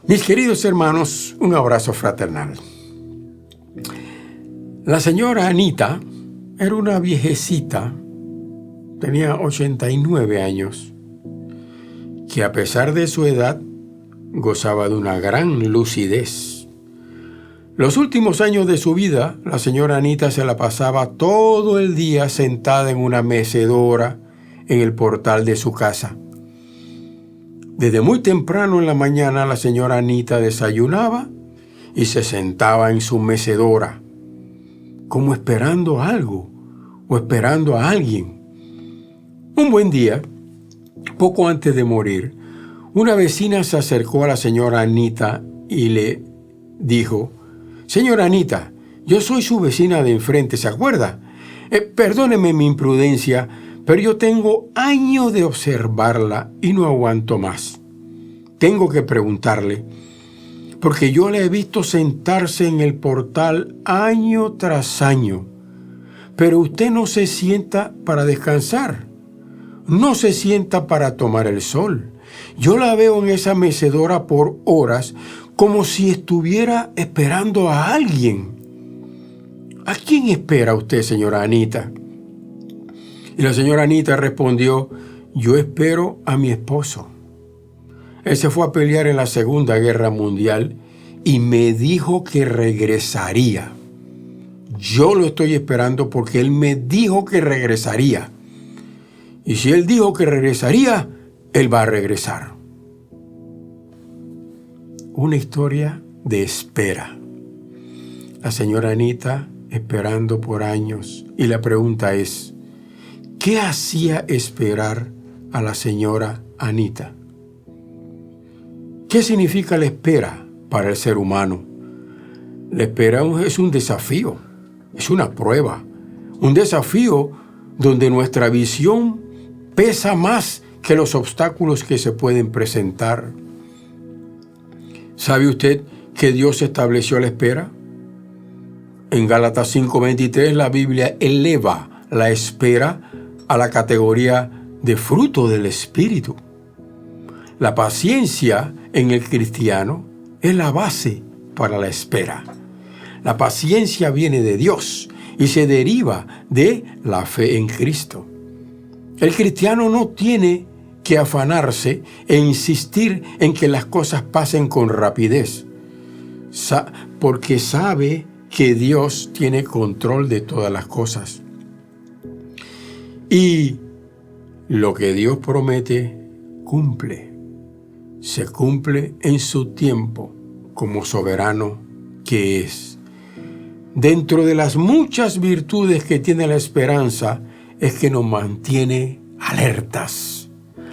Mis queridos hermanos, un abrazo fraternal. La señora Anita era una viejecita, tenía 89 años, que a pesar de su edad gozaba de una gran lucidez. Los últimos años de su vida, la señora Anita se la pasaba todo el día sentada en una mecedora en el portal de su casa. Desde muy temprano en la mañana, la señora Anita desayunaba y se sentaba en su mecedora, como esperando algo o esperando a alguien. Un buen día, poco antes de morir, una vecina se acercó a la señora Anita y le dijo: «Señora Anita, yo soy su vecina de enfrente, ¿se acuerda? Perdóneme mi imprudencia, pero yo tengo años de observarla y no aguanto más. Tengo que preguntarle, porque yo la he visto sentarse en el portal año tras año, pero usted no se sienta para descansar, no se sienta para tomar el sol. Yo la veo en esa mecedora por horas, como si estuviera esperando a alguien. ¿A quién espera usted, señora Anita?». Y la señora Anita respondió: «Yo espero a mi esposo. Él se fue a pelear en la Segunda Guerra Mundial y me dijo que regresaría. Yo lo estoy esperando porque él me dijo que regresaría. Y si él dijo que regresaría, él va a regresar». Una historia de espera. La señora Anita esperando por años. Y la pregunta es: ¿qué hacía esperar a la señora Anita? ¿Qué significa la espera para el ser humano? La espera es un desafío, es una prueba, un desafío donde nuestra visión pesa más que los obstáculos que se pueden presentar. ¿Sabe usted que Dios estableció la espera? En Gálatas 5:23 la Biblia eleva la espera a la categoría de fruto del Espíritu. La paciencia en el cristiano es la base para la espera. La paciencia viene de Dios y se deriva de la fe en Cristo. El cristiano no tiene que afanarse e insistir en que las cosas pasen con rapidez, porque sabe que Dios tiene control de todas las cosas. Y lo que Dios promete, cumple. Se cumple en su tiempo, como soberano que es. Dentro de las muchas virtudes que tiene la esperanza, es que nos mantiene alertas.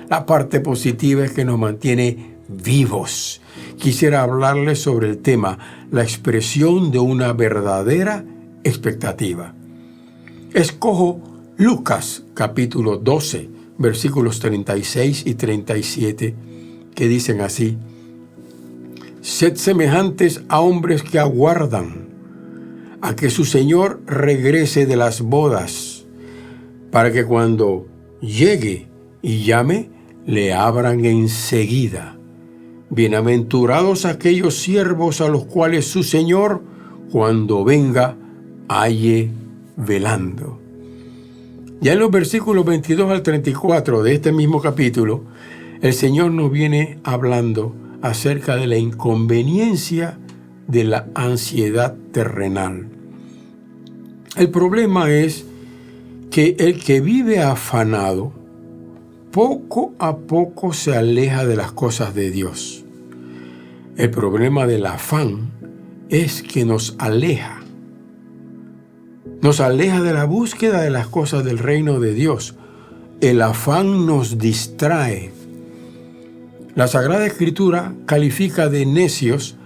La parte positiva es que nos mantiene vivos. Quisiera hablarles sobre el tema, la expresión de una verdadera expectativa. Escojo Lucas capítulo 12, versículos 36 y 37, que dicen así: «Sed semejantes a hombres que aguardan a que su Señor regrese de las bodas, para que cuando llegue y llame, le abran enseguida. Bienaventurados aquellos siervos a los cuales su Señor, cuando venga, halle velando». Ya en los versículos 22 al 34 de este mismo capítulo, el Señor nos viene hablando acerca de la inconveniencia de la ansiedad terrenal. El problema es que el que vive afanado, poco a poco se aleja de las cosas de Dios. El problema del afán es que nos aleja de la búsqueda de las cosas del reino de Dios. El afán nos distrae. La Sagrada Escritura califica de necios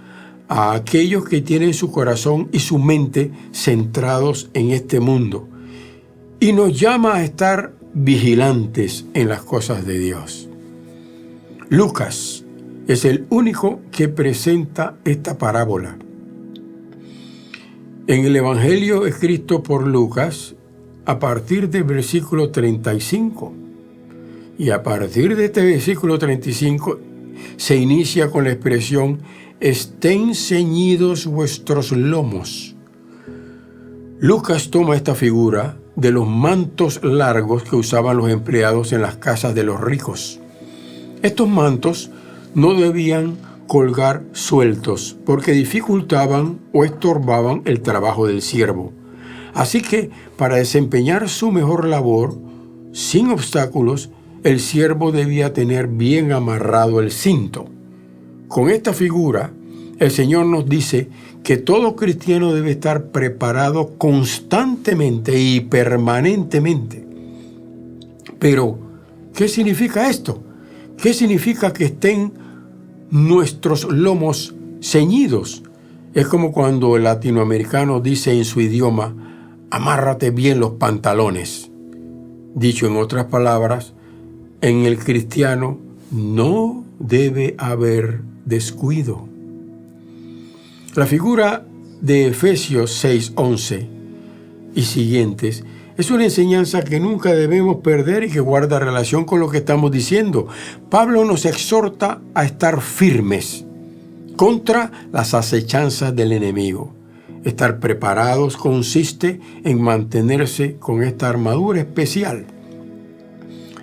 a aquellos que tienen su corazón y su mente centrados en este mundo, y nos llama a estar vigilantes en las cosas de Dios. Lucas es el único que presenta esta parábola. En el Evangelio escrito por Lucas, a partir del versículo 35, y a partir de este versículo 35 se inicia con la expresión «estén ceñidos vuestros lomos». Lucas toma esta figura de los mantos largos que usaban los empleados en las casas de los ricos. Estos mantos no debían colgar sueltos porque dificultaban o estorbaban el trabajo del siervo. Así que, para desempeñar su mejor labor, sin obstáculos, el siervo debía tener bien amarrado el cinto. Con esta figura, el Señor nos dice que todo cristiano debe estar preparado constantemente y permanentemente. Pero, ¿qué significa esto? ¿Qué significa que estén nuestros lomos ceñidos? Es como cuando el latinoamericano dice en su idioma, amárrate bien los pantalones. Dicho en otras palabras, en el cristiano no debe haber descuido. La figura de Efesios 6:11 y siguientes es una enseñanza que nunca debemos perder y que guarda relación con lo que estamos diciendo. Pablo nos exhorta a estar firmes contra las acechanzas del enemigo. Estar preparados consiste en mantenerse con esta armadura especial.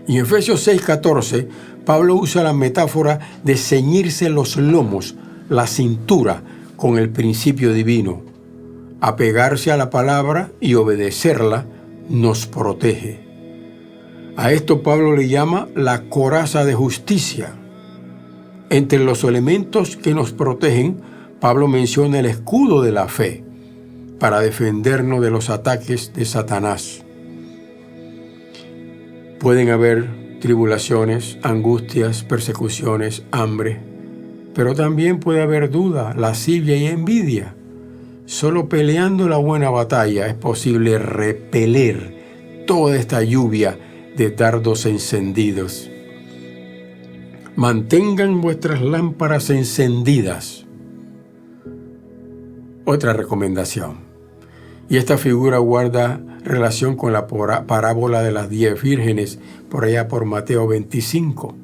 Y en Efesios 6:14, Pablo usa la metáfora de ceñirse los lomos, la cintura, con el principio divino. Apegarse a la palabra y obedecerla nos protege. A esto Pablo le llama la coraza de justicia. Entre los elementos que nos protegen, Pablo menciona el escudo de la fe para defendernos de los ataques de Satanás. Pueden haber tribulaciones, angustias, persecuciones, hambre, pero también puede haber duda, lascivia y envidia. Solo peleando la buena batalla es posible repeler toda esta lluvia de dardos encendidos. Mantengan vuestras lámparas encendidas. Otra recomendación. Y esta figura guarda relación con la parábola de las 10 vírgenes, por allá por Mateo 25.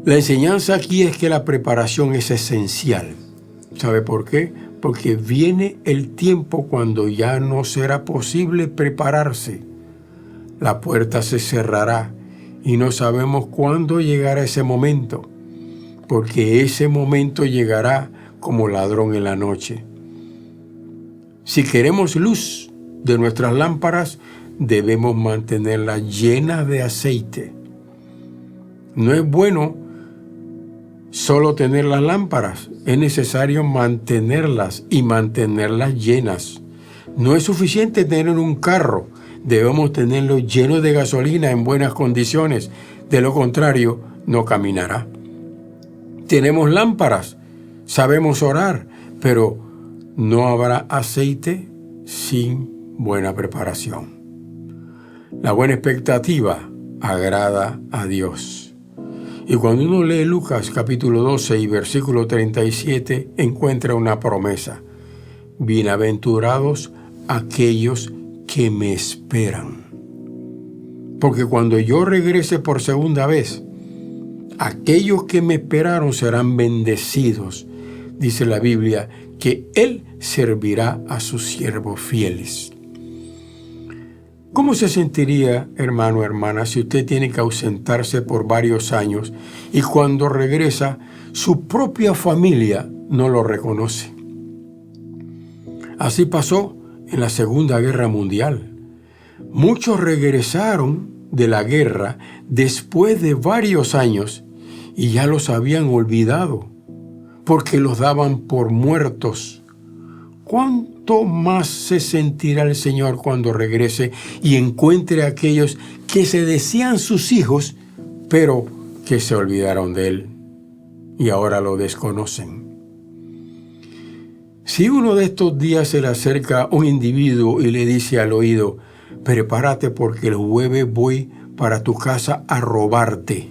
La enseñanza aquí es que la preparación es esencial. ¿Sabe por qué? Porque viene el tiempo cuando ya no será posible prepararse. La puerta se cerrará y no sabemos cuándo llegará ese momento, porque ese momento llegará como ladrón en la noche. Si queremos luz de nuestras lámparas, debemos mantenerlas llenas de aceite. No es bueno solo tener las lámparas, es necesario mantenerlas y mantenerlas llenas. No es suficiente tener un carro, debemos tenerlo lleno de gasolina en buenas condiciones, de lo contrario no caminará. Tenemos lámparas, sabemos orar, pero no habrá aceite sin buena preparación. La buena expectativa agrada a Dios. Y cuando uno lee Lucas capítulo 12 y versículo 37, encuentra una promesa. Bienaventurados aquellos que me esperan. Porque cuando yo regrese por segunda vez, aquellos que me esperaron serán bendecidos. Dice la Biblia que Él servirá a sus siervos fieles. ¿Cómo se sentiría, hermano o hermana, si usted tiene que ausentarse por varios años y cuando regresa, su propia familia no lo reconoce? Así pasó en la Segunda Guerra Mundial. Muchos regresaron de la guerra después de varios años y ya los habían olvidado, porque los daban por muertos. ¿Cuánto más se sentirá el Señor cuando regrese y encuentre a aquellos que se decían sus hijos, pero que se olvidaron de Él y ahora lo desconocen? Si uno de estos días se le acerca un individuo y le dice al oído, prepárate porque el jueves voy para tu casa a robarte,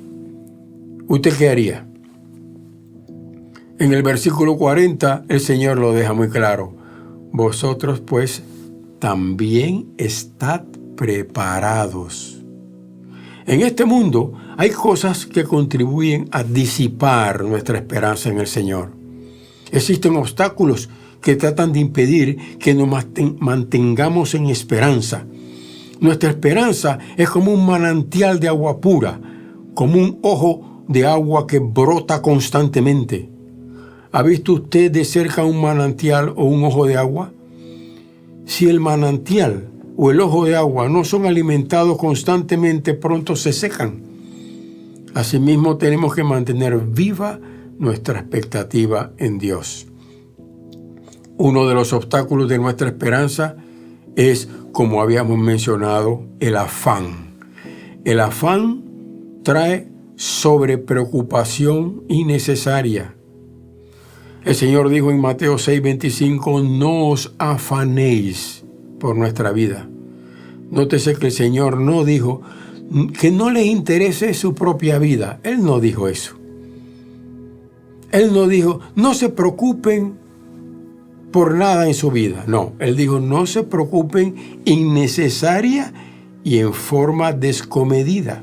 ¿usted qué haría? En el versículo 40, el Señor lo deja muy claro. Vosotros, pues, también estad preparados. En este mundo hay cosas que contribuyen a disipar nuestra esperanza en el Señor. Existen obstáculos que tratan de impedir que nos mantengamos en esperanza. Nuestra esperanza es como un manantial de agua pura, como un ojo de agua que brota constantemente. ¿Ha visto usted de cerca un manantial o un ojo de agua? Si el manantial o el ojo de agua no son alimentados constantemente, pronto se secan. Asimismo, tenemos que mantener viva nuestra expectativa en Dios. Uno de los obstáculos de nuestra esperanza es, como habíamos mencionado, el afán. El afán trae sobrepreocupación innecesaria. El Señor dijo en Mateo 6:25, no os afanéis por nuestra vida. Nótese que el Señor no dijo que no les interese su propia vida. Él no dijo eso. Él no dijo, no se preocupen por nada en su vida. No, Él dijo, no se preocupen innecesaria y en forma descomedida.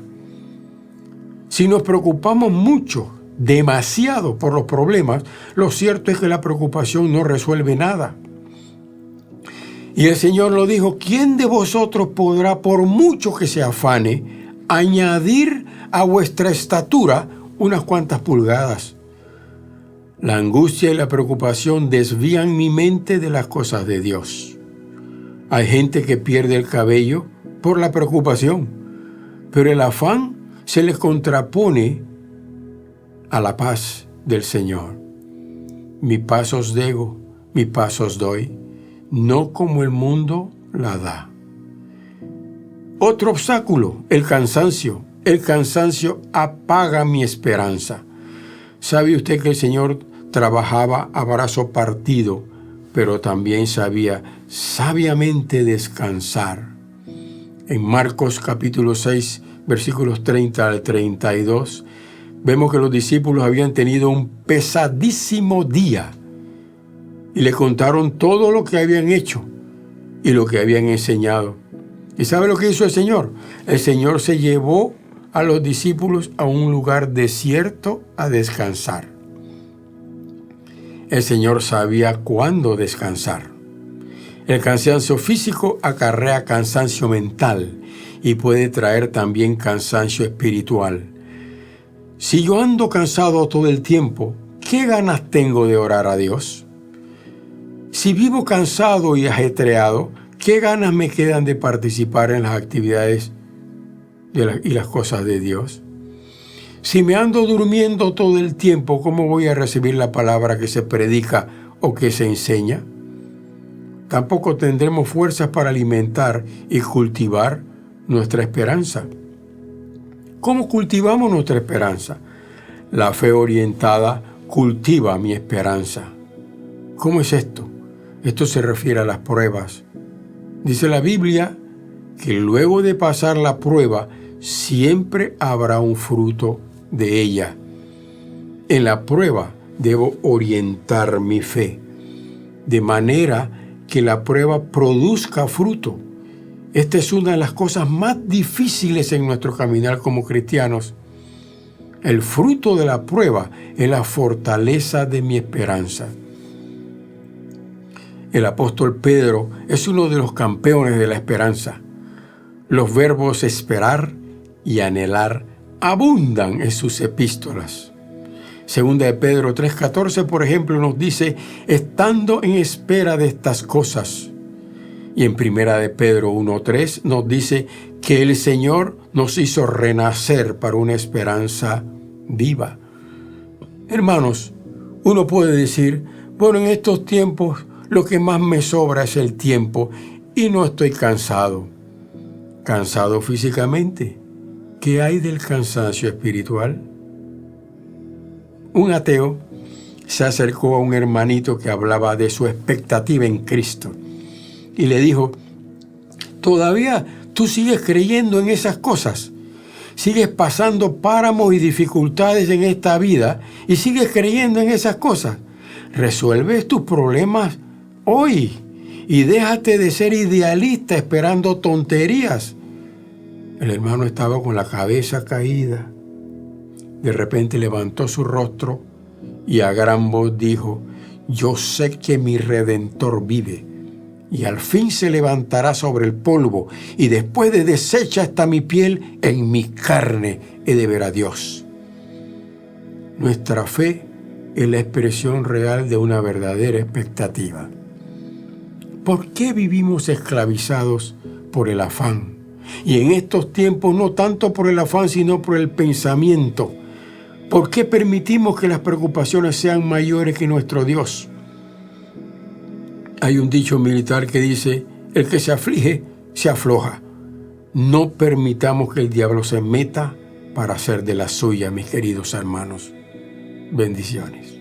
Si nos preocupamos mucho, demasiado por los problemas, lo cierto es que la preocupación no resuelve nada. Y el Señor lo dijo, ¿quién de vosotros podrá, por mucho que se afane, añadir a vuestra estatura unas cuantas pulgadas? La angustia y la preocupación desvían mi mente de las cosas de Dios. Hay gente que pierde el cabello por la preocupación, pero el afán se les contrapone a la paz del Señor. Mi paz os dejo, mi paz os doy, no como el mundo la da. Otro obstáculo, el cansancio. El cansancio apaga mi esperanza. ¿Sabe usted que el Señor trabajaba a brazo partido, pero también sabía sabiamente descansar? En Marcos capítulo 6, versículos 30 al 32, vemos que los discípulos habían tenido un pesadísimo día y le contaron todo lo que habían hecho y lo que habían enseñado. ¿Y sabe lo que hizo el Señor? El Señor se llevó a los discípulos a un lugar desierto a descansar. El Señor sabía cuándo descansar. El cansancio físico acarrea cansancio mental y puede traer también cansancio espiritual. Si yo ando cansado todo el tiempo, ¿qué ganas tengo de orar a Dios? Si vivo cansado y ajetreado, ¿qué ganas me quedan de participar en las actividades y las cosas de Dios? Si me ando durmiendo todo el tiempo, ¿cómo voy a recibir la palabra que se predica o que se enseña? Tampoco tendremos fuerzas para alimentar y cultivar nuestra esperanza. ¿Cómo cultivamos nuestra esperanza? La fe orientada cultiva mi esperanza. ¿Cómo es esto? Esto se refiere a las pruebas. Dice la Biblia que luego de pasar la prueba, siempre habrá un fruto de ella. En la prueba debo orientar mi fe, de manera que la prueba produzca fruto. Esta es una de las cosas más difíciles en nuestro caminar como cristianos. El fruto de la prueba es la fortaleza de mi esperanza. El apóstol Pedro es uno de los campeones de la esperanza. Los verbos esperar y anhelar abundan en sus epístolas. Segunda de Pedro 3:14, por ejemplo, nos dice, estando en espera de estas cosas. Y en Primera de Pedro 1:3 nos dice que el Señor nos hizo renacer para una esperanza viva. Hermanos, uno puede decir, bueno, en estos tiempos lo que más me sobra es el tiempo y no estoy cansado. ¿Cansado físicamente? ¿Qué hay del cansancio espiritual? Un ateo se acercó a un hermanito que hablaba de su expectativa en Cristo y le dijo, ¿todavía tú sigues creyendo en esas cosas? ¿Sigues pasando páramos y dificultades en esta vida y sigues creyendo en esas cosas? ¿Resuelves tus problemas hoy y déjate de ser idealista esperando tonterías? El hermano estaba con la cabeza caída. De repente levantó su rostro y a gran voz dijo: yo sé que mi Redentor vive, y al fin se levantará sobre el polvo, y después de deshecha está mi piel, en mi carne he de ver a Dios. Nuestra fe es la expresión real de una verdadera expectativa. ¿Por qué vivimos esclavizados por el afán? Y en estos tiempos no tanto por el afán, sino por el pensamiento. ¿Por qué permitimos que las preocupaciones sean mayores que nuestro Dios? Hay un dicho militar que dice: el que se aflige, se afloja. No permitamos que el diablo se meta para hacer de la suya, mis queridos hermanos. Bendiciones.